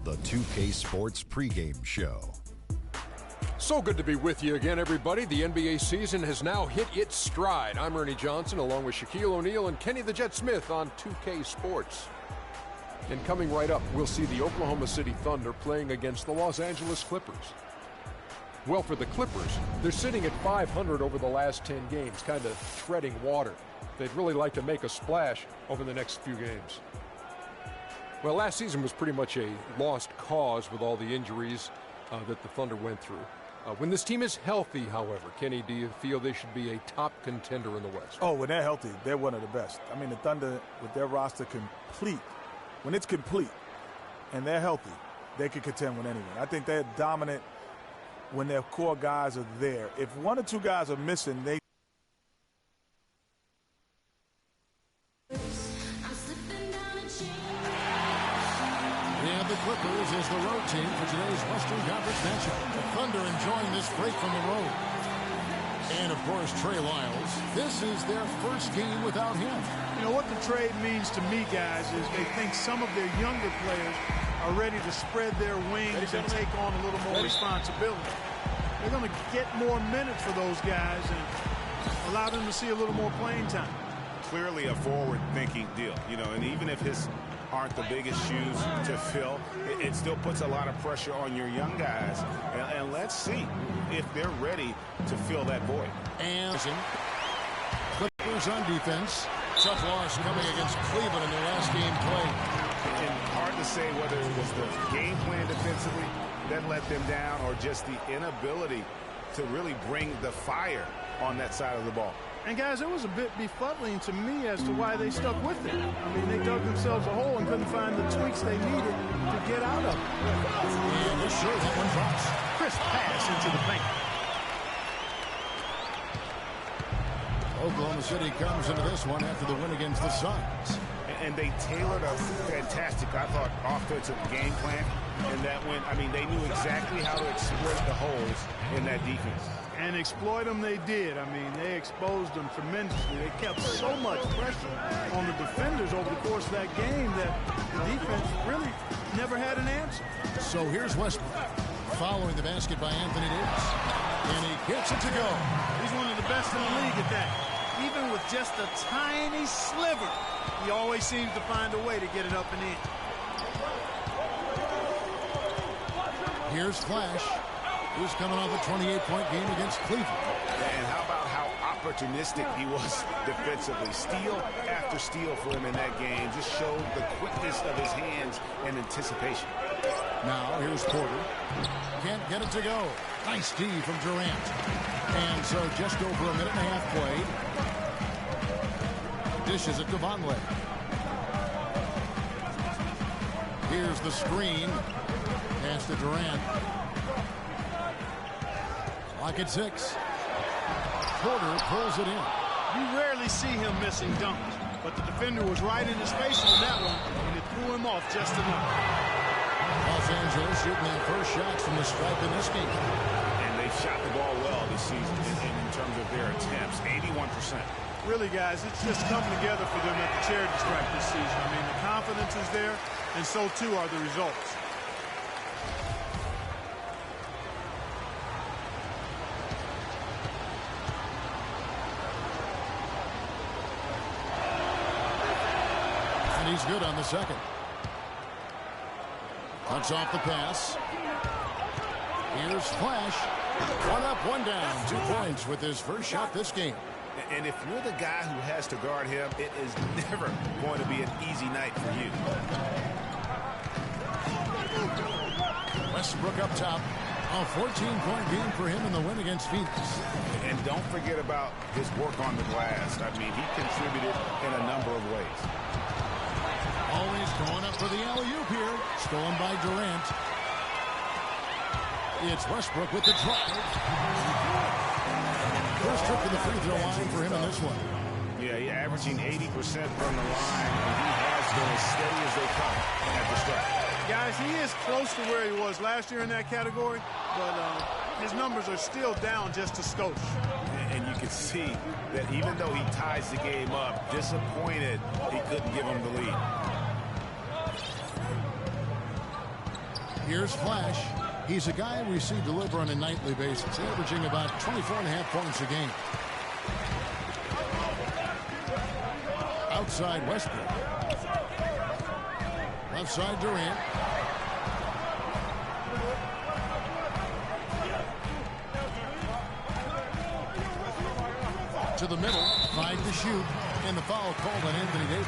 the 2K Sports pregame show. So good to be with you again, everybody. The NBA season has now hit its stride. I'm Ernie Johnson, along with Shaquille O'Neal and Kenny the Jet Smith on 2K Sports. And coming right up, we'll see the Oklahoma City Thunder playing against the Los Angeles Clippers. Well, for the Clippers, they're sitting at 500 over the last 10 games, kind of treading water. They'd really like to make a splash over the next few games. Well, last season was pretty much a lost cause with all the injuries that the Thunder went through. When this team is healthy, however, Kenny, do you feel they should be a top contender in the West? Oh, when they're healthy, they're one of the best. I mean, the Thunder, with their roster complete, when it's complete and they're healthy, they can contend with anyone. I think they're dominant when their core guys are there. If one or two guys are missing, they the Clippers is the road team for today's Western Conference matchup. The Thunder enjoying this break from the road. And, of course, Trey Lyles. This is their first game without him. You know, what the trade means to me, guys, is they think some of their younger players are ready to spread their wings and take on a little more responsibility. They're going to get more minutes for those guys and allow them to see a little more playing time. Clearly a forward-thinking deal, you know, and even if his aren't the biggest shoes to fill, it still puts a lot of pressure on your young guys. And let's see if they're ready to fill that void. And Clippers on defense. Tough loss coming against Cleveland in their last game played. And hard to say whether it was the game plan defensively that let them down or just the inability to really bring the fire on that side of the ball. And, guys, it was a bit befuddling to me as to why they stuck with it. I mean, they dug themselves a hole and couldn't find the tweaks they needed to get out of it. And this sure that one drops. Crisp pass into the paint. Oklahoma City comes into this one after the win against the Suns. And they tailored a fantastic, I thought, offensive game plan. And that went, I mean, they knew exactly how to exploit the holes in that defense. And exploit them they did. I mean, they exposed them tremendously. They kept so much pressure on the defenders over the course of that game that the defense really never had an answer. So here's Westbrook following the basket by Anthony Davis. And he gets it to go. He's one of the best in the league at that. Even with just a tiny sliver, he always seems to find a way to get it up and in. Here's Flash, who's coming off a 28-point game against Cleveland. And how about how opportunistic he was defensively? Steal after steal for him in that game just showed the quickness of his hands and anticipation. Now here's Porter. Can't get it to go. Nice D from Durant. And so just over a minute and a half played. Dishes it to Vonleh. Here's the screen. Pass to Durant. Clock at 6. Porter pulls it in. You rarely see him missing dunks, but the defender was right in his face on that one, and it threw him off just enough. Los Angeles shooting their first shots from the stripe in this game. And they've shot the ball well this season in terms of their attempts, 81%. Really, guys, it's just come together for them at the charity stripe this season. I mean, the confidence is there, and so too are the results. And he's good on the second. Cuts off the pass. Here's Flash. One up, one down. 2 points with his first shot this game. And if you're the guy who has to guard him, it is never going to be an easy night for you. Westbrook up top. A 14-point game for him in the win against Phoenix. And don't forget about his work on the glass. I mean, he contributed in a number of ways. Always going up for the alley-oop here. Stolen by Durant. It's Westbrook with the drive. First trip to the free throw line for him in this one. Yeah, he's averaging 80% from the line, and he has been as steady as they come at the start. Guys, he is close to where he was last year in that category, but his numbers are still down just a skosh. And you can see that even though he ties the game up, disappointed he couldn't give him the lead. Here's Flash. He's a guy we see deliver on a nightly basis, averaging about 24.5 points a game. Outside Westbrook. Left side Durant. To the middle, 5 to shoot, and the foul called on Anthony Davis.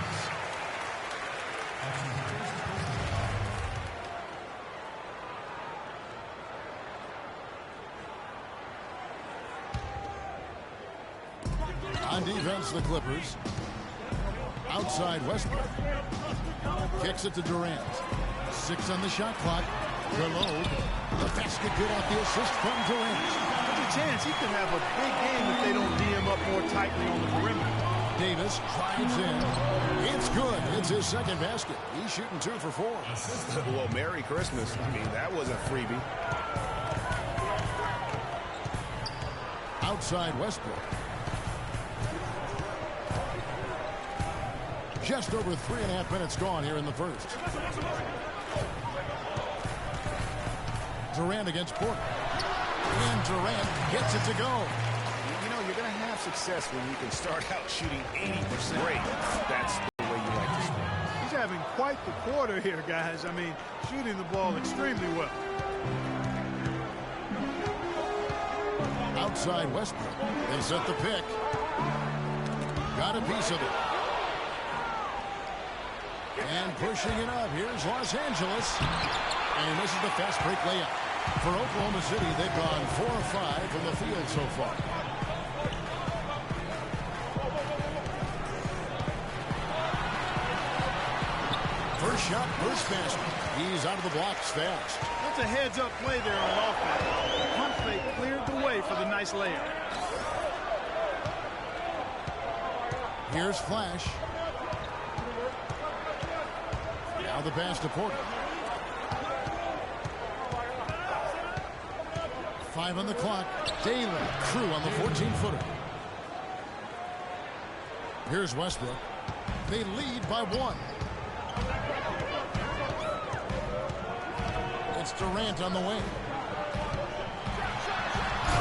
On defense, the Clippers. Outside Westbrook. Kicks it to Durant. 6 on the shot clock. Reload. The basket good off the assist from Durant. There's a chance he could have a big game if they don't D him up more tightly on the perimeter. Davis drives in. It's good. It's his second basket. He's shooting 2 for 4. Well, Merry Christmas. I mean, that was a freebie. Outside Westbrook. Just over 3.5 minutes gone here in the first. Durant against Porter. And Durant gets it to go. You know, you're going to have success when you can start out shooting 80%. Great. That's the way you like to score. He's having quite the quarter here, guys. I mean, shooting the ball extremely well. Outside Westbrook. They set the pick. Got a piece of it. And pushing it up. Here's Los Angeles. And this is the fast break layup. For Oklahoma City, they've gone 4 of 5 from the field so far. First shot, first basket. He's out of the blocks fast. That's a heads-up play there on offense. The pump fake cleared the way for the nice layup. Here's Flash. Now the pass to Porter. 5 on the clock. Daly through on the 14-footer. Here's Westbrook. They lead by 1. It's Durant on the wing.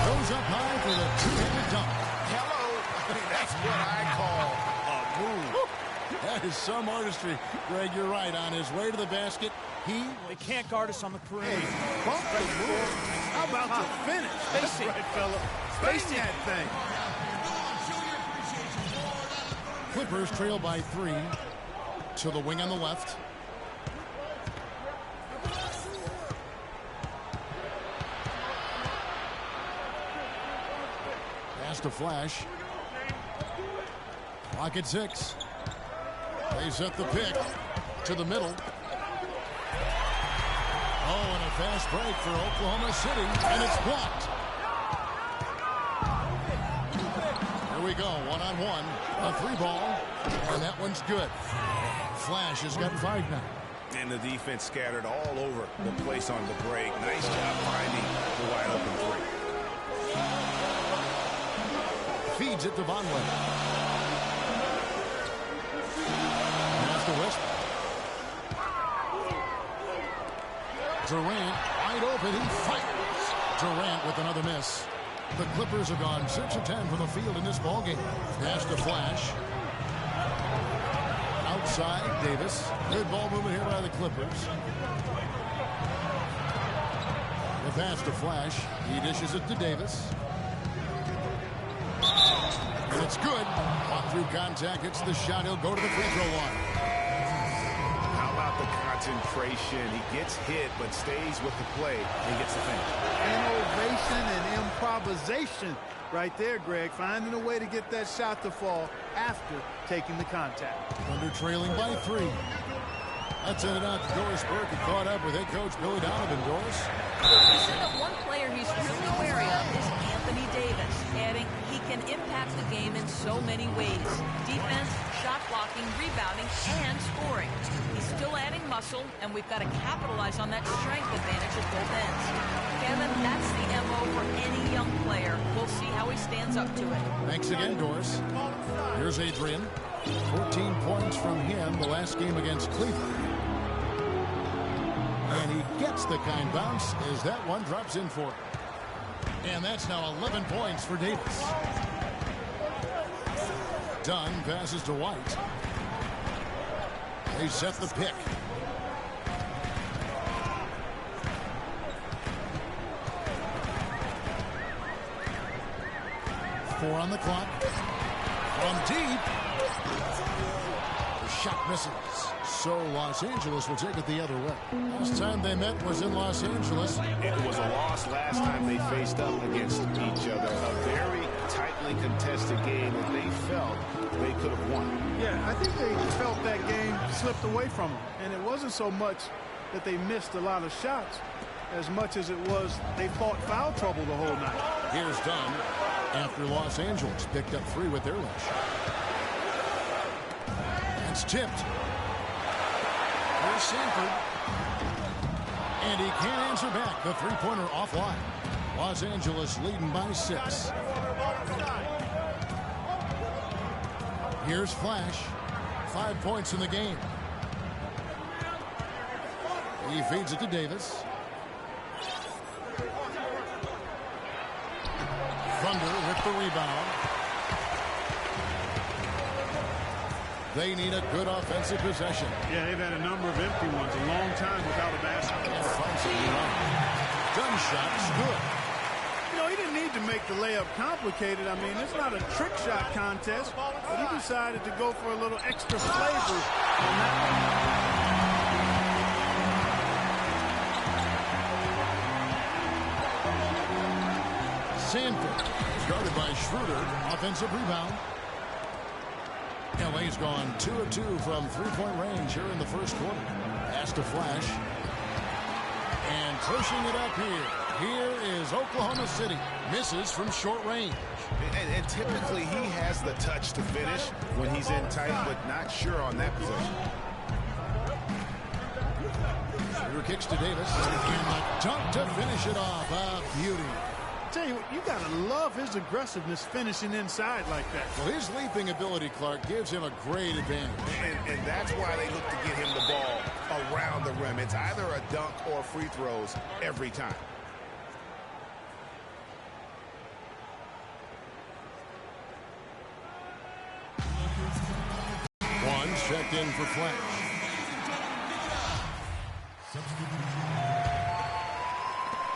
Goes up high for the two-handed dunk. Hello. I mean, that's what I call a move. That is some artistry. Greg, you're right. On his way to the basket, They can't guard us on the perimeter. Hey, bump the move. How about the finish? That's right, fella. Face that thing. Clippers trail by 3 to the wing on the left. Pass to Flash. Clock at 6. They set the pick to the middle. Oh, and a fast break for Oklahoma City, and it's blocked. Here we go, 1-on-1, a 3-ball, and that one's good. Flash has got 5 now. And the defense scattered all over the place on the break. Nice job finding the wide open 3. Feeds it to Vonleh. Pass to Westbrook. Durant wide open. He fires. Durant with another miss. The Clippers have gone 6 of 10 from the field in this ballgame. Pass to Flash. Outside Davis. Good ball movement here by the Clippers. The pass to Flash. He dishes it to Davis. And it's good. Walk through contact, hits the shot. He'll go to the free throw line. How about the concentration? He gets hit, but stays with the play and gets the finish. Innovation and improvisation right there, Greg. Finding a way to get that shot to fall after taking the contact. Thunder trailing by 3. That's ended out to Doris Burke, who caught up with head coach Billy Donovan. Doris. He said that one player he's really wary of is Anthony Davis, adding he can impact the game in so many ways. Defense, shot blocking, rebounding, and scoring. He's still adding muscle, and we've got to capitalize on that strength advantage at both ends. Kevin, that's the MO for any young player. We'll see how he stands up to it. Thanks again, Doris. Here's Adrian. 14 points from him the last game against Cleveland. And he gets the kind bounce as that one drops in for him. And that's now 11 points for Davis. Dunn passes to White. They set the pick. Four on the clock. From deep. The shot misses. So Los Angeles will take it the other way. Last time they met was in Los Angeles. It was a loss last time they faced up against each other. A very tightly contested game that they felt they could have won. Yeah, I think they felt that game slipped away from them. And it wasn't so much that they missed a lot of shots as much as it was they fought foul trouble the whole night. Here's Dunn after Los Angeles picked up 3 with their last shot. It's tipped. Here's Sanford. And he can't answer back. The three-pointer offline. Los Angeles leading by 6. Here's Flash. 5 points in the game. He feeds it to Davis. Thunder with the rebound. They need a good offensive possession. Yeah, they've had a number of empty ones, a long time without a basket. Gun shot's good. You know, he didn't need to make the layup complicated. I mean, it's not a trick shot contest, but he decided to go for a little extra flavor on that one. Sanford, guarded by Schroeder, offensive rebound. LA's gone 2 of 2 from three-point range here in the first quarter. Pass to Flash. And pushing it up here. Here is Oklahoma City. Misses from short range. And typically he has the touch to finish when he's in tight, but not sure on that possession. Schroeder kicks to Davis. And the dunk to finish it off. A beauty. Tell you what, you got to love his aggressiveness finishing inside like that. Well, his leaping ability, Clark, gives him a great advantage. And that's why they look to get him the ball around the rim. It's either a dunk or free throws every time. One checked in for Flash.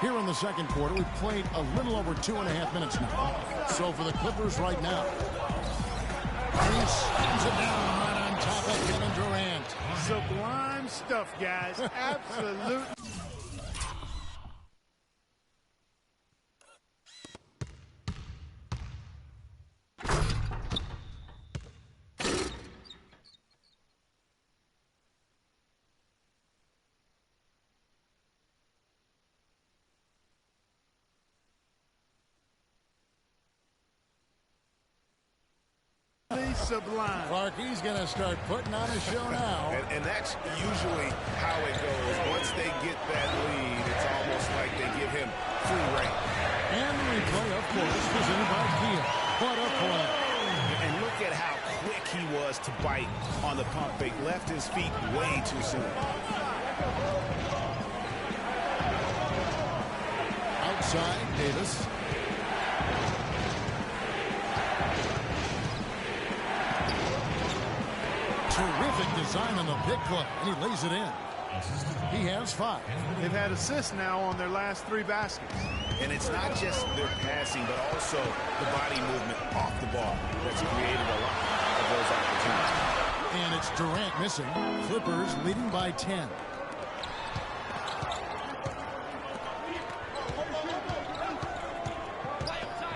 Here in the second quarter, we've played a little over 2.5 minutes now. So for the Clippers right now, he slams it down right on top of Kevin Durant. Sublime stuff, guys. Absolutely. Sublime. Clark, he's going to start putting on a show now. And that's usually how it goes. Once they get that lead, it's almost like they give him free reign. And the replay, of course, presented by Kia. What a play. And look at how quick he was to bite on the pump fake. Left his feet way too soon. Outside, Davis. Terrific design on the pick club, and he lays it in. He has 5. They've had assists now on their last 3 baskets. And it's not just their passing, but also the body movement off the ball that's created a lot of those opportunities. And it's Durant missing. Clippers leading by 10.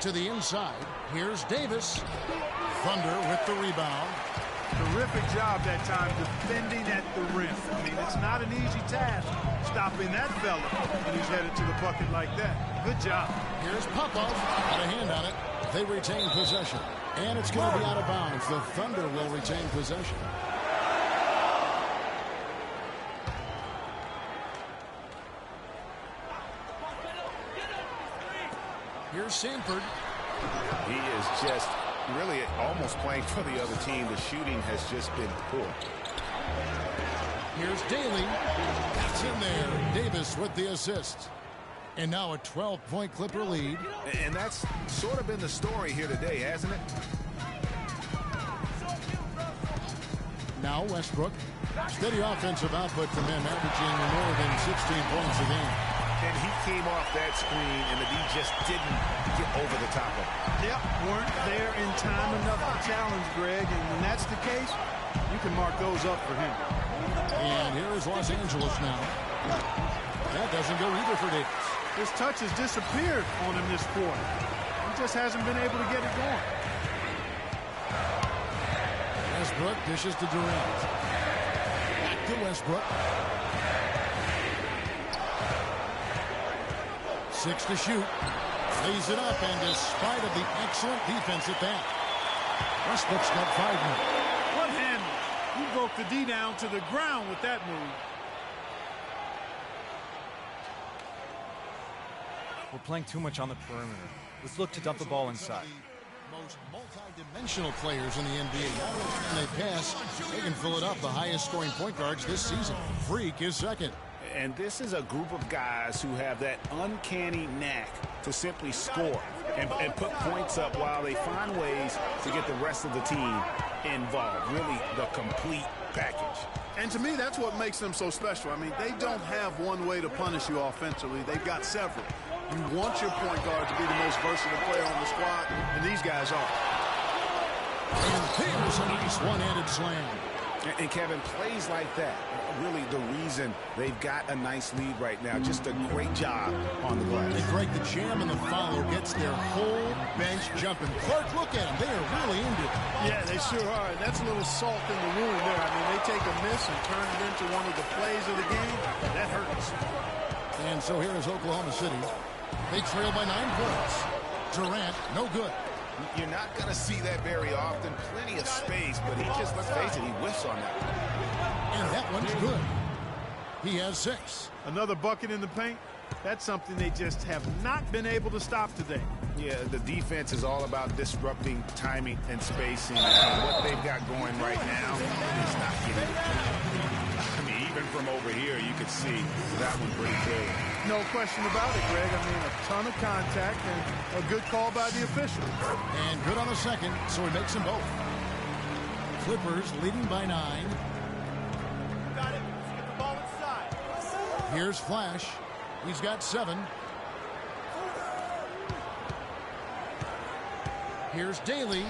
To the inside. Here's Davis. Thunder with the rebound. Terrific job that time defending at the rim. I mean, it's not an easy task stopping that fella when he's headed to the bucket like that. Good job. Here's Popov. Got a hand on it. They retain possession. And it's going to be out of bounds. The Thunder will retain possession. Here's Sanford. He is just really almost playing for the other team. The shooting has just been poor. Here's Daly. That's in there. Davis with the assist. And now a 12-point Clipper lead. And that's sort of been the story here today, hasn't it? Now Westbrook. Steady offensive output from him, averaging more than 16 points a game. And he came off that screen, and the D just didn't get over the top of it. Yep, weren't there in time enough to challenge Greg, and when that's the case, you can mark those up for him. And here is Los Angeles now. That doesn't go either for Davis. His touch has disappeared on him this quarter. He just hasn't been able to get it going. Westbrook dishes to Durant. Back to Westbrook. 6 to shoot. Lays it up, and despite of the excellent defense at that, Westbrook's got 5 now. What handle? He broke the D down to the ground with that move. We're playing too much on the perimeter. Let's look to dump the ball inside. Most multi-dimensional players in the NBA. Not only can they pass, they can fill it up. The highest scoring point guards this season. Freak is second. And this is a group of guys who have that uncanny knack to simply score and put points up while they find ways to get the rest of the team involved. Really the complete package. And to me, that's what makes them so special. I mean, they don't have one way to punish you offensively. They've got several. You want your point guard to be the most versatile player on the squad, and these guys are. And here's a nice one-handed slam. And Kevin, plays like that, really the reason they've got a nice lead right now. Just a great job on the glass. They break the jam, and the follow gets their whole bench jumping. Clark, look at them. They are really into it. Yeah, they sure are. And that's a little salt in the wound there. I mean, they take a miss and turn it into one of the plays of the game. That hurts. And so here is Oklahoma City. They trail by 9 points. Durant, no good. You're not going to see that very often. Plenty of space, but he just, let's face it, he whiffs on that. And that one's good. He has 6. Another bucket in the paint. That's something they just have not been able to stop today. Yeah, the defense is all about disrupting timing and spacing. What they've got going right now is not getting it. I mean, even from over here, you could see that one pretty clear. No question about it, Greg. I mean, a ton of contact and a good call by the official. And good on the second, so he makes them both. Clippers leading by 9. Got it. Let's get the ball inside. Here's Flash. He's got 7. Here's Daly.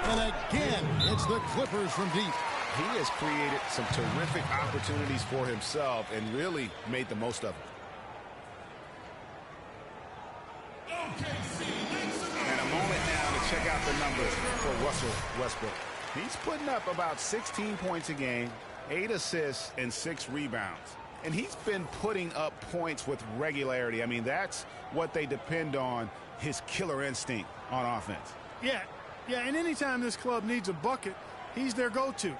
And again, it's the Clippers from deep. He has created some terrific opportunities for himself and really made the most of it. And a moment now to check out the numbers for Russell Westbrook. He's putting up about 16 points a game, 8 assists, and 6 rebounds. And he's been putting up points with regularity. I mean, that's what they depend on, his killer instinct on offense. Yeah, and anytime this club needs a bucket, he's their go-to.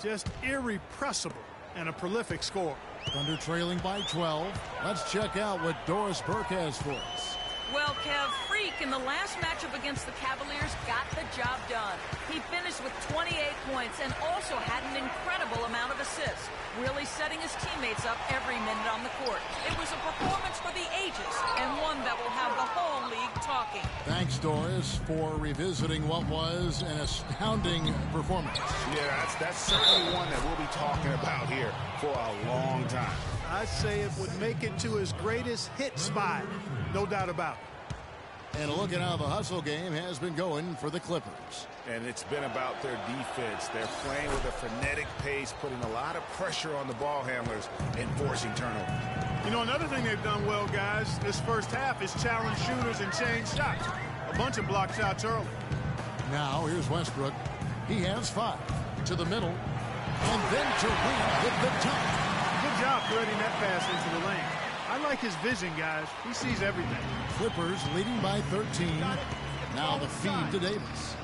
Just irrepressible and a prolific scorer. Thunder trailing by 12. Let's check out what Doris Burke has for us. Well, Kev, Freak in the last matchup against the Cavaliers got the job done. He finished with 28 points and also had an incredible amount of assists, really setting his teammates up every minute on the court. It was a performance for the ages and one that will have the whole league talking. Thanks, Doris, for revisiting what was an astounding performance. Yeah, that's certainly one that we'll be talking about here for a long time. I'd say it would make it to his greatest hit spot, no doubt about it. And look at how the hustle game has been going for the Clippers. And it's been about their defense. They're playing with a frenetic pace, putting a lot of pressure on the ball handlers and forcing turnovers. You know, another thing they've done well, guys, this first half is challenge shooters and change shots. A bunch of block shots early. Now, here's Westbrook. He has 5 to the middle. And then Durant with the top. Good job threading that pass into the lane. I like his vision, guys. He sees everything. Clippers leading by 13. Now the feed to Davis.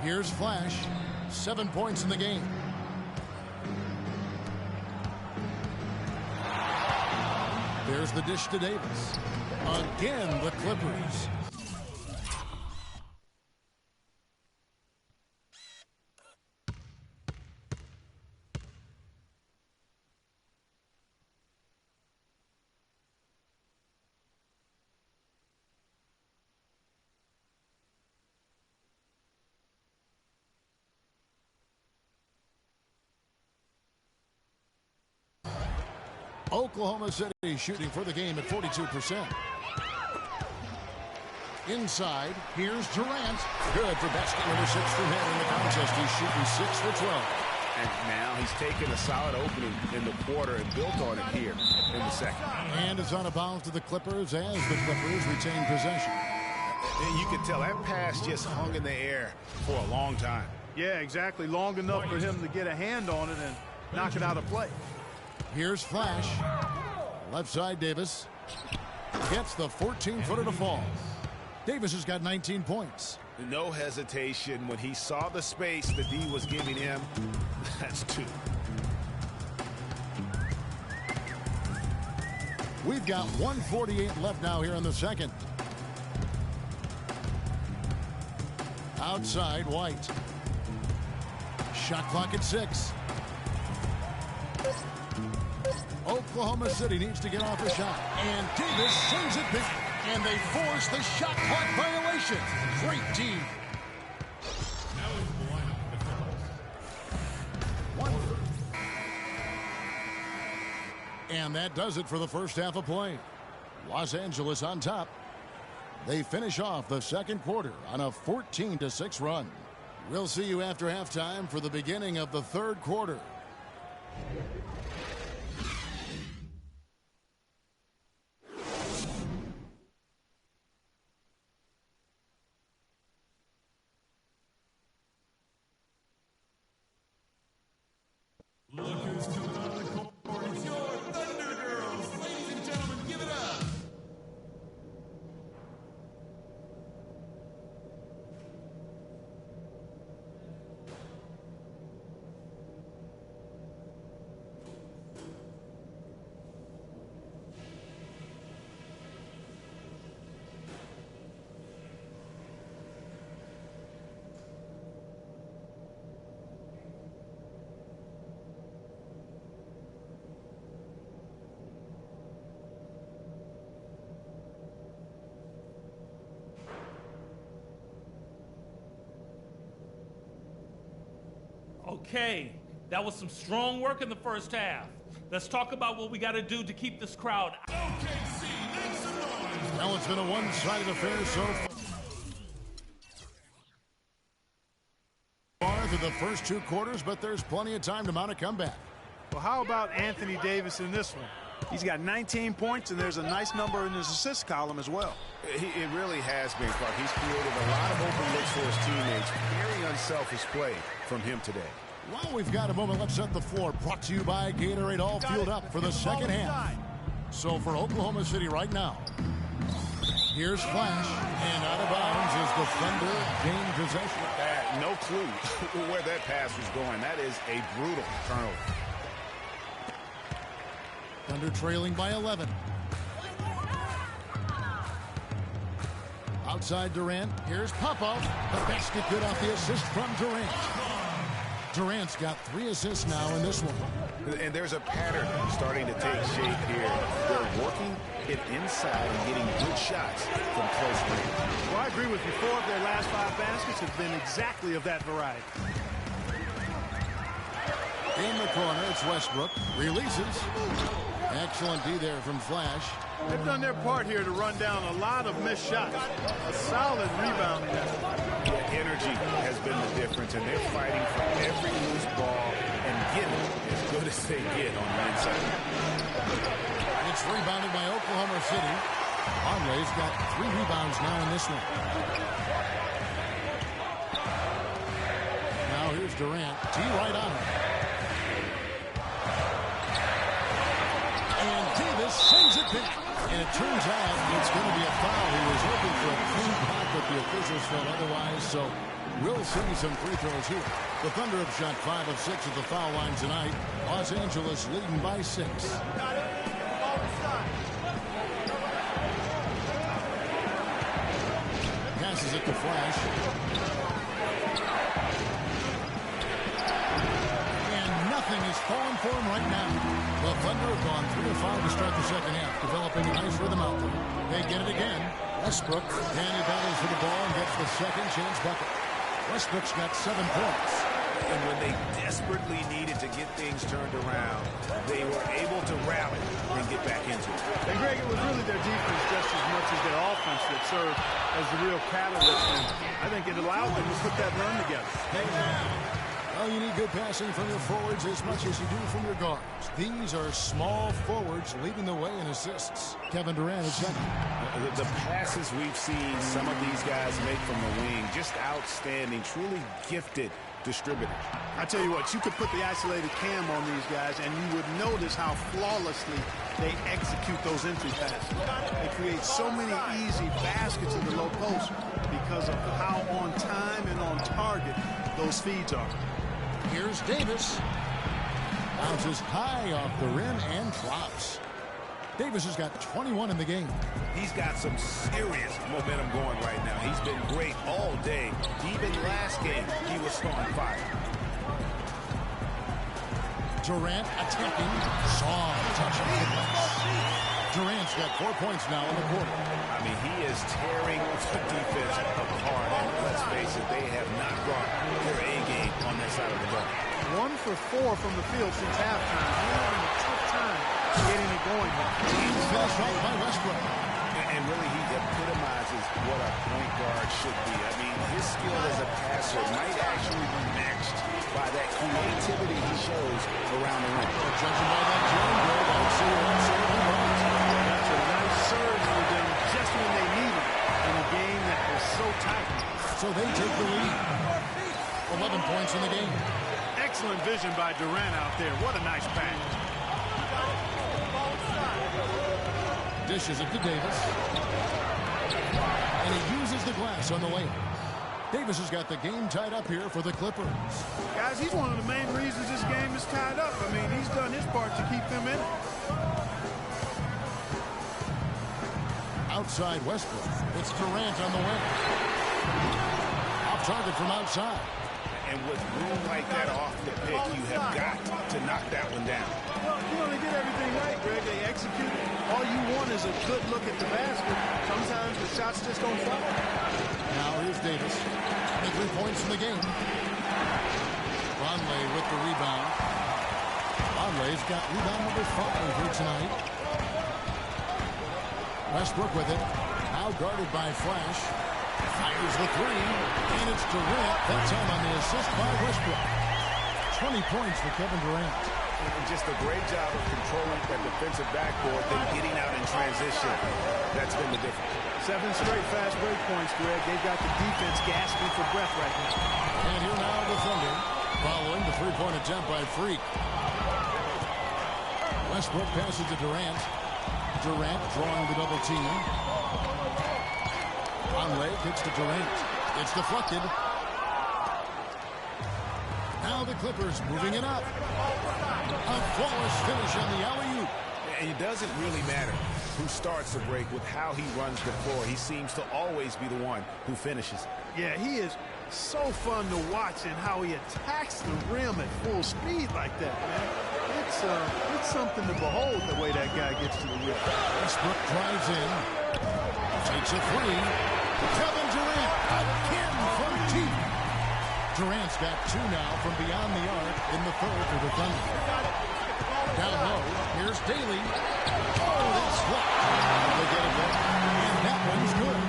Here's Flash. 7 points in the game. There's the dish to Davis. Again, the Clippers. Oklahoma City shooting for the game at 42%. Inside, here's Durant. Good for basket number 6 for him in the contest. He's shooting 6 for 12. And now he's taken a solid opening in the quarter and built on it here in the second. And it's out of bounds to the Clippers as the Clippers retain possession. And you can tell that pass just hung in the air for a long time. Yeah, exactly. Long enough for him to get a hand on it and knock it out of play. Here's Flash. Left side, Davis. Gets the 14-footer to fall. Davis has got 19 points. No hesitation when he saw the space that D was giving him. That's 2. We've got 1:48 left now here in the second. Outside, White. Shot clock at 6. Oklahoma City needs to get off a shot. And Davis sends it back. And they force the shot clock violation. Great team. And that does it for the first half of play. Los Angeles on top. They finish off the second quarter on a 14-6 run. We'll see you after halftime for the beginning of the third quarter. Okay, that was some strong work in the first half. Let's talk about what we got to do to keep this crowd. OKC, make some noise. Well, it's been a one-sided affair so far through the first 2 quarters, but there's plenty of time to mount a comeback. Well, how about Anthony Davis in this one? He's got 19 points, and there's a nice number in his assist column as well. It really has been, Clark. He's created a lot of open looks for his teammates. Very unselfish play from him today. Well, we've got a moment. Let's set the floor. Brought to you by Gatorade. All fueled up for the second half. So for Oklahoma City right now, here's Flash. And out of bounds is the Thunder gain possession. No clue where that pass was going. That is a brutal turnover. Thunder trailing by 11. Outside Durant. Here's Popov. The basket good off the assist from Durant. Durant's got 3 assists now in this one. And there's a pattern starting to take shape here. They're working it inside and getting good shots from close range. Well, I agree with you. 4 of their last 5 baskets have been exactly of that variety. In the corner, it's Westbrook. Releases. Excellent D there from Flash. They've done their part here to run down a lot of missed shots. A solid rebound. Energy has been the difference, and they're fighting for every loose ball and getting as good as they get on the inside. It's rebounded by Oklahoma City. Conley's got 3 rebounds now in this one. Now here's Durant. T right on him. And Davis sends it back. And it turns out it's going to be a foul. He was hoping for a clean block, but the officials felt otherwise. So we'll see some free throws here. The Thunder have shot 5 of 6 at the foul line tonight. Los Angeles leading by 6. Passes it to Flash. And nothing is falling for him right now. The Thunder have gone 3 of 5 to start the second half, developing a nice rhythm out there. They get it again. Westbrook, and he battles for the ball and gets the second chance bucket. Westbrook's got 7 points. And when they desperately needed to get things turned around, they were able to rally and get back into it. And, Greg, it was really their defense just as much as their offense that served as the real catalyst. And I think it allowed them to put that run together. Well, you need good passing from your forwards as much as you do from your guards. These are small forwards leading the way in assists. Kevin Durant is second. The passes we've seen some of these guys make from the wing, just outstanding, truly gifted distributors. I tell you what, you could put the isolated cam on these guys and you would notice how flawlessly they execute those entry passes. They create so many easy baskets in the low post because of how on time and on target those feeds are. Here's Davis. Bounces high off the rim and drops. Davis has got 21 in the game. He's got some serious momentum going right now. He's been great all day. Even last game, he was on fire. Durant attacking. Saw touching the glass. Durant's got 4 points now in the quarter. I mean, he is tearing the defense apart. And let's face it, they have not brought their A game on that side of the ball. 1 for 4 from the field since halftime. They're having a tough time getting it going. He's finished off by Westbrook. And really, he epitomizes what a point guard should be. I mean, his skill as a passer might actually be matched by that creativity he shows around the rim. Judging by that jump, I'd say absolutely right. That's a nice surge for them just when they need it in a game that was so tight. So they take the lead. 11 points in the game. Excellent vision by Durant out there. What a nice pass. Dishes it to Davis. And he uses the glass on the layup. Davis has got the game tied up here for the Clippers. Guys, he's one of the main reasons this game is tied up. I mean, he's done his part to keep them in it. Outside Westbrook. It's Durant on the way. Off target from outside. And with room like that off the pick, you have got to knock that one down. They did everything right, Greg. They executed. All you want is a good look at the basket. Sometimes the shots just don't fall. Now here's Davis. 3 points in the game. Conley with the rebound. Conley's got rebound number 5 here tonight. Westbrook with it. Now guarded by Flash. Fires the 3. And it's Durant. That time on the assist by Westbrook. 20 points for Kevin Durant. And just a great job of controlling that defensive backboard, then getting out in transition. That's been the difference. 7 straight fast break points, Greg. They've got the defense gasping for breath right now. And here now defending, following the three-point attempt by Freak. Westbrook passes to Durant. Durant drawing the double team. Conley kicks to Durant. It's deflected. Now the Clippers moving it up. A flawless finish on the alley-oop. And it doesn't really matter who starts the break with how he runs the floor. He seems to always be the one who finishes. Yeah, he is so fun to watch and how he attacks the rim at full speed like that, man. It's something to behold the way that guy gets to the rim. Westbrook drives in. Takes a 3. Kevin Durant again from deep. Durant's got 2 now from beyond the arc in the third for the Thunder. Down low, here's Daly. Oh, that's swept. They get it back. And that one's good.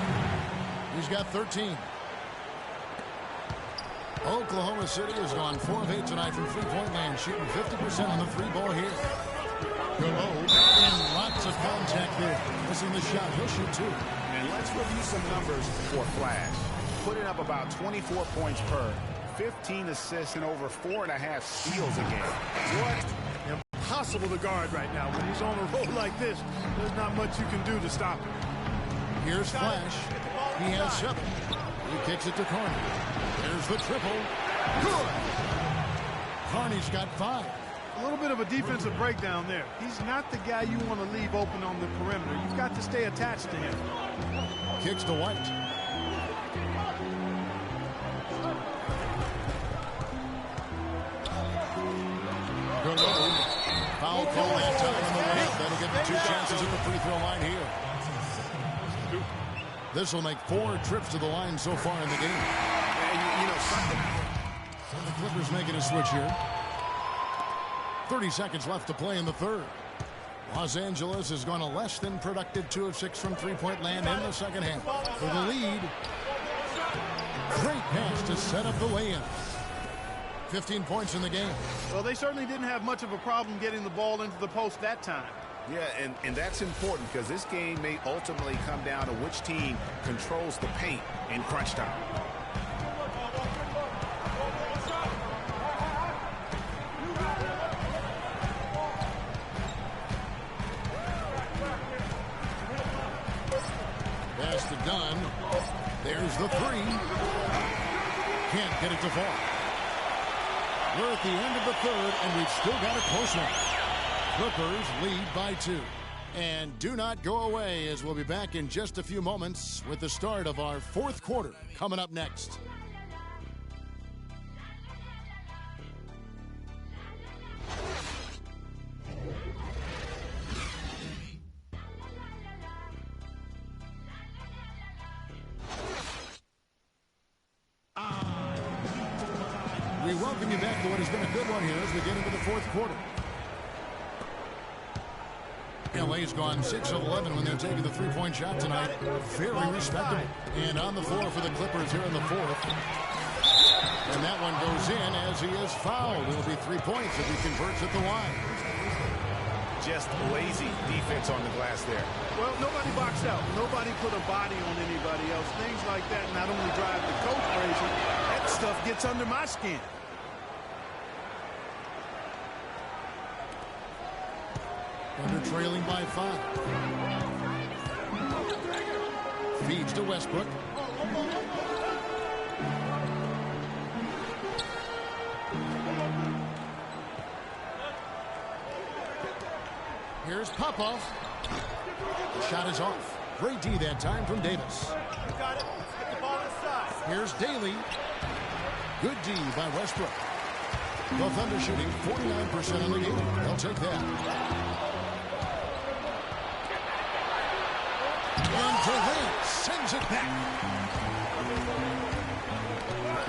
He's got 13. Oklahoma City has gone 4 of 8 tonight from three-point land, shooting 50% on the 3-ball here. Below, and lots of contact there. Missing the shot. He'll shoot 2. And let's review some numbers for Flash. Putting up about 24 points per, 15 assists, and over 4.5 steals a game. What? Impossible to guard right now. When he's on a roll like this, there's not much you can do to stop him. Here's Flash. He has 7. He kicks it to Carney. There's the triple. Good. Carney's got 5. A little bit of a defensive breakdown there. He's not the guy you want to leave open on the perimeter. You've got to stay attached to him. Kicks to White. Foul call that time on the layup. That'll get the 2 chances at the free throw line here. This will make 4 trips to the line so far in the game. You know, And the Clippers making a switch here. 30 seconds left to play in the third. Los Angeles has gone a less than productive 2 of 6 from three-point land in the second half. For the lead. Great pass to set up the lay-in. 15 points in the game. Well, they certainly didn't have much of a problem getting the ball into the post that time. Yeah, and that's important because this game may ultimately come down to which team controls the paint in crunch time. Pass to Dunn. There's the three. Can't get it to fall. We're at the end of the third, and we've still got a close one. Clippers lead by 2. And do not go away, as we'll be back in just a few moments with the start of our fourth quarter coming up next. We welcome you back to what has been a good one here as we get into the fourth quarter. LA's gone 6 of 11 when they're taking the three-point shot tonight. Very respectable. And on the floor for the Clippers here in the fourth. And that one goes in as he is fouled. It'll be 3 points if he converts at the line. Just lazy defense on the glass there. Well, nobody boxed out. Nobody put a body on anybody else. Things like that not only drive the coach crazy, that stuff gets under my skin. Thunder trailing by 5. Feeds to Westbrook. Here's Popov. The shot is off. Great D that time from Davis. You got it. Get the ball inside. Here's Daly. Good D by Westbrook. The Thunder shooting 49% on the game. They'll take that. And Durant sends it back.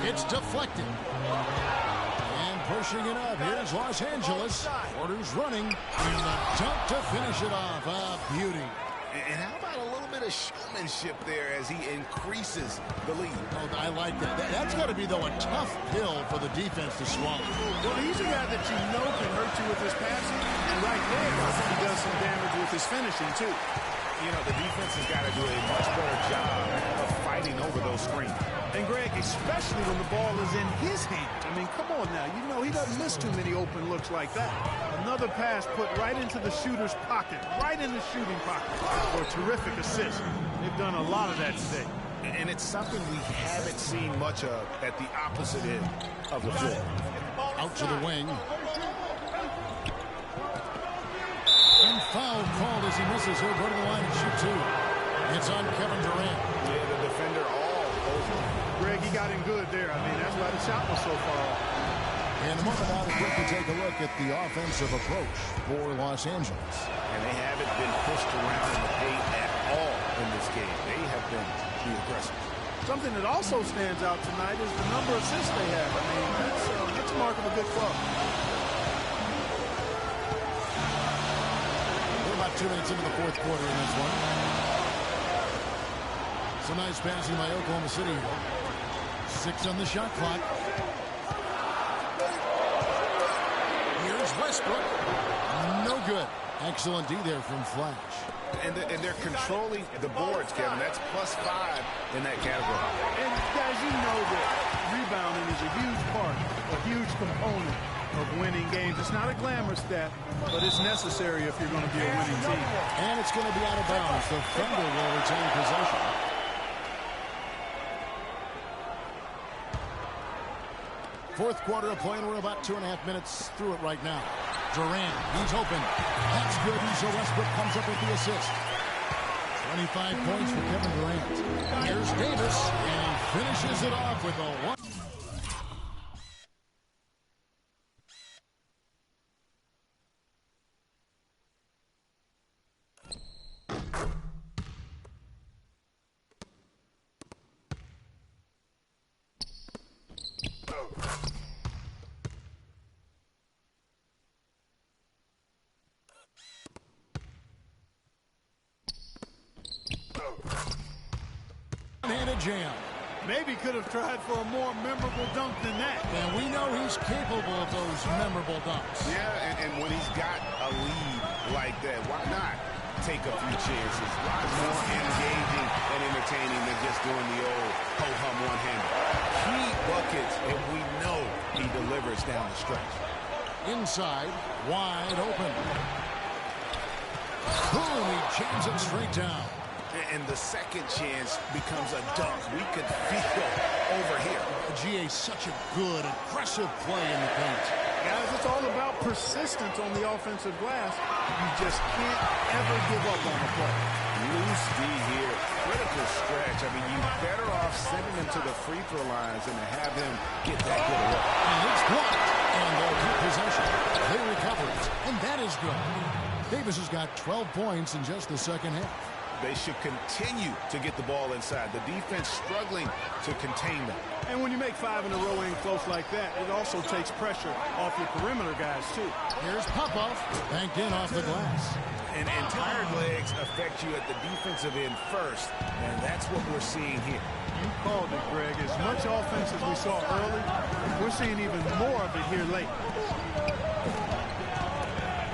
It's deflected. And pushing it up. Here's Los Angeles. Porter's running. And the dunk to finish it off. A beauty. And how about a little bit of showmanship there as he increases the lead? Oh, I like that. That's got to be, though, a tough pill for the defense to swallow. Well, he's a guy that you know can hurt you with his passing. And right there, I think he does some damage with his finishing, too. You know, the defense has got to do a much better job of fighting over those screens. And, Greg, especially when the ball is in his hands. I mean, come on now. You know he doesn't miss too many open looks like that. Another pass put right into the shooter's pocket, right in the shooting pocket for a terrific assist. They've done a lot of that today. And it's something we haven't seen much of at the opposite end of the floor. Out to the wing. And foul called as he misses. He'll go to the line and shoot 2. It's on Kevin Durant. Yeah, the defender all over. Greg, he got him good there. I mean, that's why the shot was so far off. And a moment now to quickly take a look at the offensive approach for Los Angeles. And they haven't been pushed around in the paint at all in this game. They have been the aggressors. Something that also stands out tonight is the number of assists they have. I mean, that's a mark of a good club. We're about 2 minutes into the fourth quarter in this one. Some nice passing by Oklahoma City. 6 on the shot clock. Here's Westbrook. No good. Excellent D there from Flash. And they're controlling the boards, Kevin. That's +5 in that category. And, guys, you know that rebounding is a huge part, a huge component of winning games. It's not a glamour stat, but it's necessary if you're going to be a winning team. And it's going to be out of bounds. The Thunder will retain possession. Fourth quarter of play, and we're about 2.5 minutes through it right now. Durant, he's open. That's good, and so Westbrook comes up with the assist. 25 points for Kevin Durant. Here's Davis, and he finishes it off with a 1. in a jam. Maybe could have tried for a more memorable dunk than that. And we know he's capable of those memorable dunks. Yeah, and when he's got a lead like that, why not take a few chances? A lot more engaging and entertaining than just doing the old ho-hum one-hander. Key buckets, and we know he delivers down the stretch. Inside, wide open. Boom, he jams it straight down. And the second chance becomes a dunk. We could feel over here. GA, such a good, aggressive play in the paint. Guys, it's all about persistence on the offensive glass. You just can't ever give up on the play. Loose D here. Critical stretch. I mean, you're better off sending him to the free throw lines than to have him get that good a look. And it's blocked. And they'll keep possession. They recover it. And that is good. Davis has got 12 points in just the second half. They should continue to get the ball inside. The defense struggling to contain them. And when you make 5 in a row in close like that, it also takes pressure off your perimeter guys, too. Here's Popov, banked in off the glass. And tired legs affect you at the defensive end first, and that's what we're seeing here. You called it, Greg. As much offense as we saw early, we're seeing even more of it here late.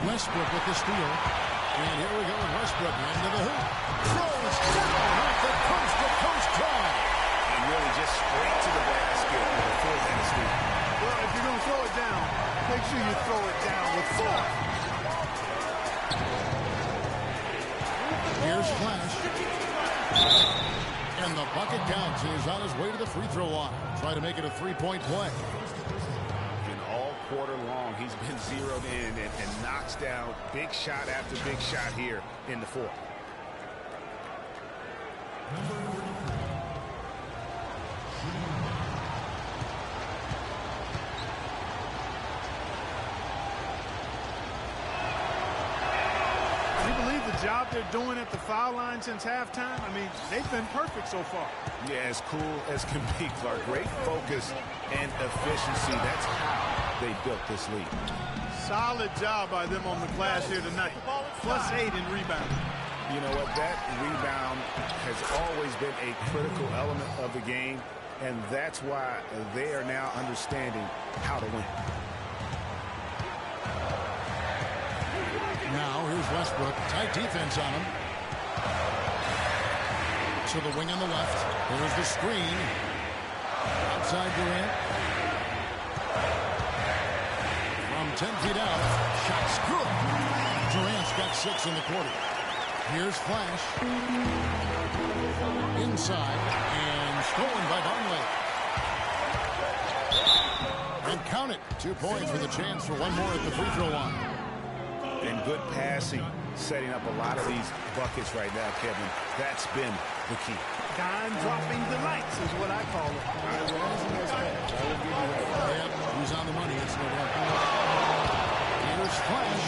Westbrook with the steal. And here we go with Westbrook into the hoop. Throws down at the coast-to-coast try. And really just straight to the basket with a full-hand steal. Well, if you're going to throw it down, make sure you throw it down with force. Here's Flash. And the bucket counts. He's on his way to the free throw line. Try to make it a three-point play. All quarter long, he's been zeroed in and knocks down big shot after big shot here in the fourth. Can you believe the job they're doing at the foul line since halftime? I mean, they've been perfect so far. Yeah, as cool as can be, Clark. Great focus and efficiency. That's how they built this lead. Solid job by them on the glass here tonight. +8 in rebounding. You know what? That rebound has always been a critical element of the game, and that's why they are now understanding how to win. Now here's Westbrook. Tight defense on him. To the wing on the left. There's the screen. Outside Durant. From 10 feet out. Shot's good. Durant's got 6 in the quarter. Here's Flash. Inside. And stolen by Vonleh. And count it. 2 points with a chance for one more at the free throw line. And good passing, setting up a lot of these buckets right now, Kevin. That's been the key. Time-dropping delights is what I call it. Yeah, he's on the money. It's no doubt. Here's Flash.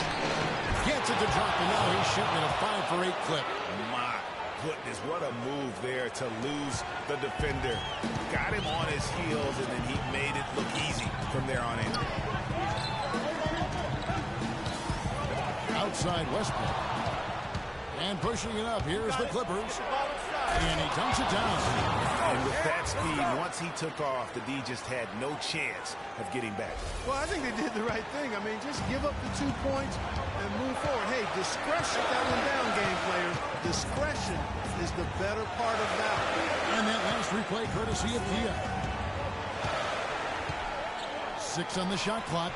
Gets it to drop, and now he's shooting at a 5-for-8 clip. My goodness, what a move there to lose the defender. Got him on his heels, and then he made it look easy from there on in. Outside Westbrook. And pushing it up. Here's the Clippers. And he dunks it down. And with that speed, once he took off, the D just had no chance of getting back. Well, I think they did the right thing. I mean, just give up the 2 points and move forward. Hey, discretion, that one down, game players. Discretion is the better part of valor. And that last replay courtesy of Kia. 6 on the shot clock.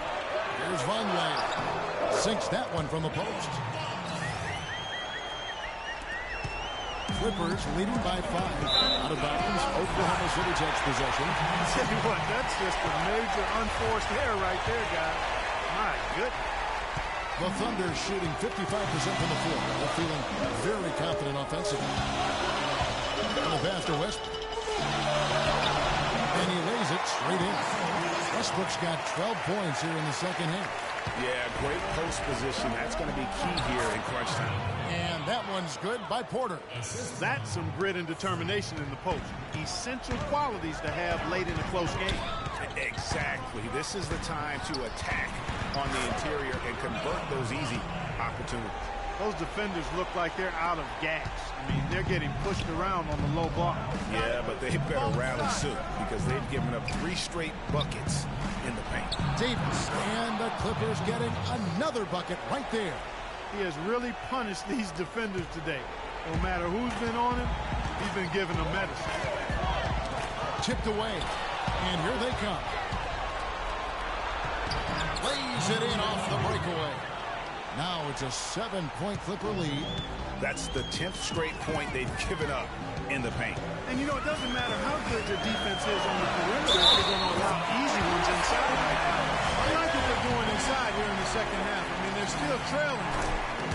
Here's Vonleh. Sinks that one from the post. Clippers leading by 5. Out of bounds. Oklahoma City takes possession. I'll tell you what, that's just a major unforced error right there, guys. My goodness. The Thunder shooting 55% from the floor. They're feeling very confident offensively. On the pass to Westbrook. And he lays it straight in. Westbrook's got 12 points here in the second half. Yeah, great post position. That's going to be key here in crunch time. And that one's good by Porter. That's some grit and determination in the post. Essential qualities to have late in a close game. Exactly. This is the time to attack on the interior and convert those easy opportunities. Those defenders look like they're out of gas. I mean, they're getting pushed around on the low block. Yeah, but they better rally soon because they've given up 3 straight buckets in the paint. Davis and the Clippers getting another bucket right there. He has really punished these defenders today. No matter who's been on him, he's been giving them medicine. Chipped away, and here they come. Lays it in off the breakaway. Now it's a 7-point Clipper lead. That's the 10th straight point they've given up in the paint. And you know, it doesn't matter how good your defense is on the perimeter if you're going to allow easy ones inside. I like what they're doing inside here in the second half. I mean, they're still trailing.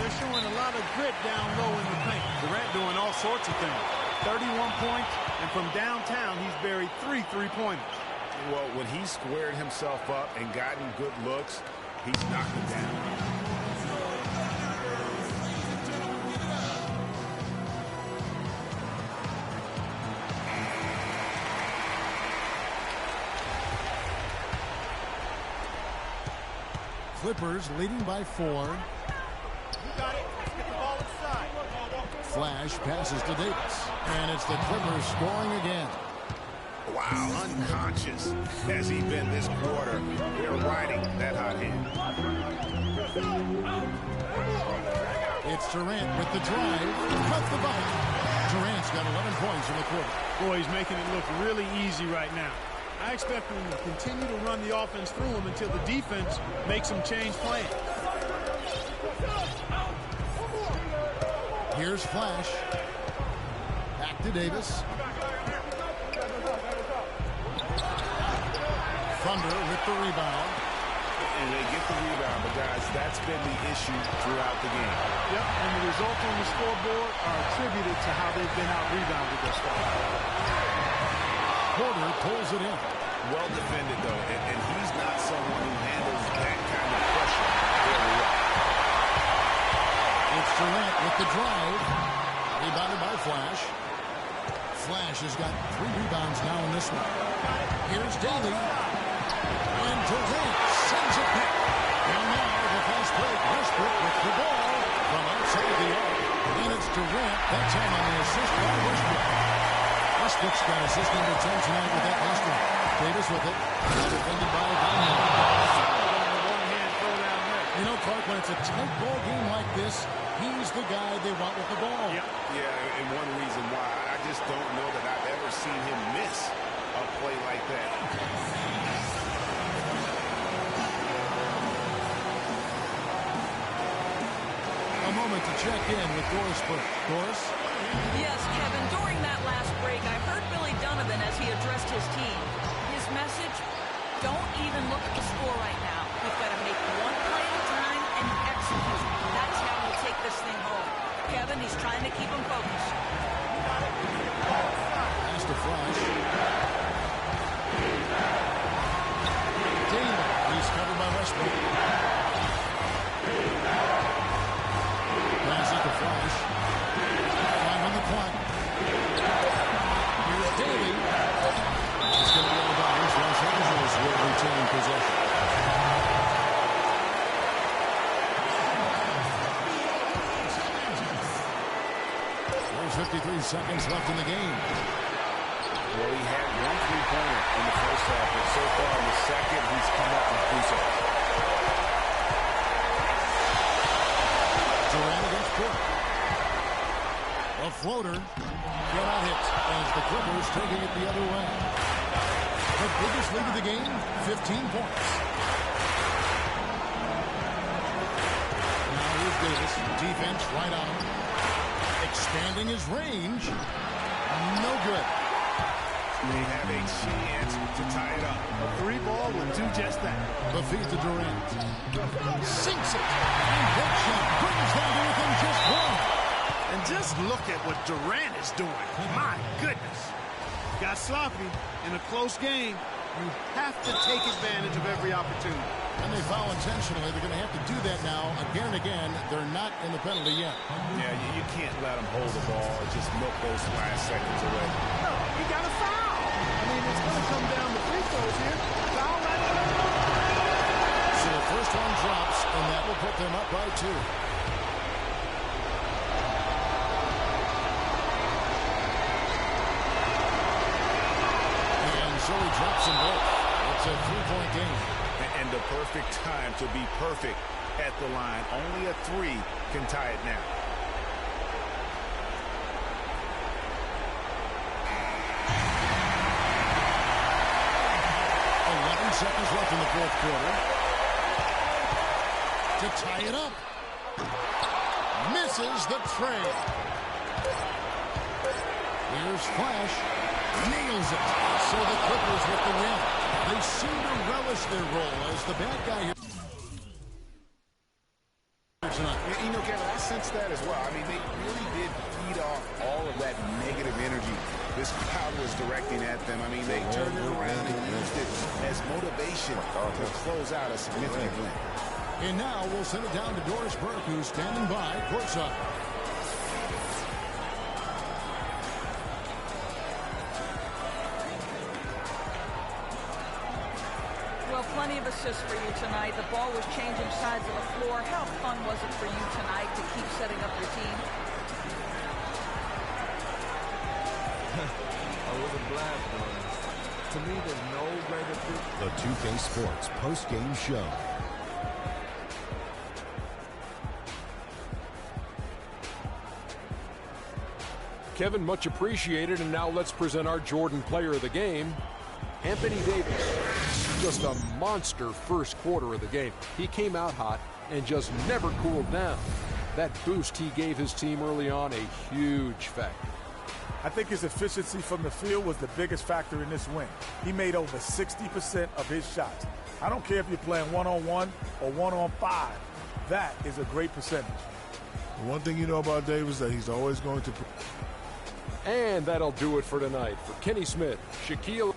They're showing a lot of grit down low in the paint. Durant doing all sorts of things. 31 points, and from downtown, he's buried 3 3-pointers. Well, when he squared himself up and gotten good looks, he's knocked them down. Clippers leading by 4. You got it. Let's get the ball inside. Flash passes to Davis. And it's the Clippers scoring again. Wow, unconscious has he been this quarter. They're riding that hot hand. It's Durant with the drive. Cut the bucket. Durant's got 11 points in the quarter. Boy, he's making it look really easy right now. I expect him to continue to run the offense through him until the defense makes him change plans. Here's Flash. Back to Davis. Thunder with the rebound. And they get the rebound, but guys, that's been the issue throughout the game. Yep, and the results on the scoreboard are attributed to how they've been out-rebounded this far. Porter pulls it in. Well defended, though, and he's not someone who handles that kind of pressure very well. It's Durant with the drive. Rebounded by Flash. Flash has got 3 rebounds now in this one. Here's Daly. And Durant sends it back. And now the fast break. Westbrook with the ball from outside the arc. And it's Durant. That time on the assist by Westbrook. Westbrook's got assist number 10 tonight with that last one. Davis with it. Defended by Diamond. You know, Clark, when it's a tight ball game like this, he's the guy they want with the ball. Yep. Yeah, and one reason why I just don't know that I've ever seen him miss a play like that. A moment to check in with Doris Burke. Doris? Yes, Kevin, during that last break, I heard Billy Donovan as he addressed his team. His message, don't even look at the score right now. We've got to make one play at a time and execute. That's how we'll take this thing home. Kevin, he's trying to keep him focused. Pass to Flash. Daly, he's covered by Westbrook. Pass it to Flash. 5 on the clock. Here's Daly. It's going to be out of bounds. Los Angeles will retain possession. 53 seconds left in the game. Well, he had 1 3-pointer in the first half, but so far in the second, he's come up with 3 shots. Durant against Porter. A floater cannot hit as the Clippers taking it the other way. The biggest lead of the game, 15 points. Now here's Davis. Defense right on him. Expanding his range. No good. They have a chance to tie it up. A 3-ball will do just that. The feed to Durant. Sinks it. And that shot brings them to within just 1. And just look at what Durant is doing. My goodness. Got sloppy in a close game. You have to take advantage of every opportunity. And they foul intentionally. They're going to have to do that now again and again. They're not in the penalty yet. Yeah, you can't let them hold the ball and just milk those last seconds away. No, you got to foul. I mean, it's going to come down to free throws here. Foul that. So the first one drops, and that will put them up by 2. so he drops them both. It's a 3-point game. And the perfect time to be perfect at the line. Only a 3 can tie it now. Seconds left in the fourth quarter. To tie it up. Misses the tray. Here's Flash. Nails it. So the Clippers with the win. They seem to relish their role as the bad guy here tonight. You know, Kevin, I sense that as well. I mean, they really did feed off all of that negative energy this crowd was directing at them. I mean, they turned it around and used it as motivation to close out a significant win. And now we'll send it down to Doris Burke, who's standing by courtside. Well, plenty of assists for you tonight. The ball was changing sides of the floor. How fun was it for you tonight to keep setting up your team? It was a blast, man. To me, there's no greater thing. The 2K Sports post-game show. Kevin, much appreciated. And now let's present our Jordan player of the game, Anthony Davis. Just a monster first quarter of the game. He came out hot and just never cooled down. That boost he gave his team early on, a huge factor. I think his efficiency from the field was the biggest factor in this win. He made over 60% of his shots. I don't care if you're playing one-on-one or one-on-5. That is a great percentage. The one thing you know about Davis is that he's always going to... And that'll do it for tonight. For Kenny Smith, Shaquille...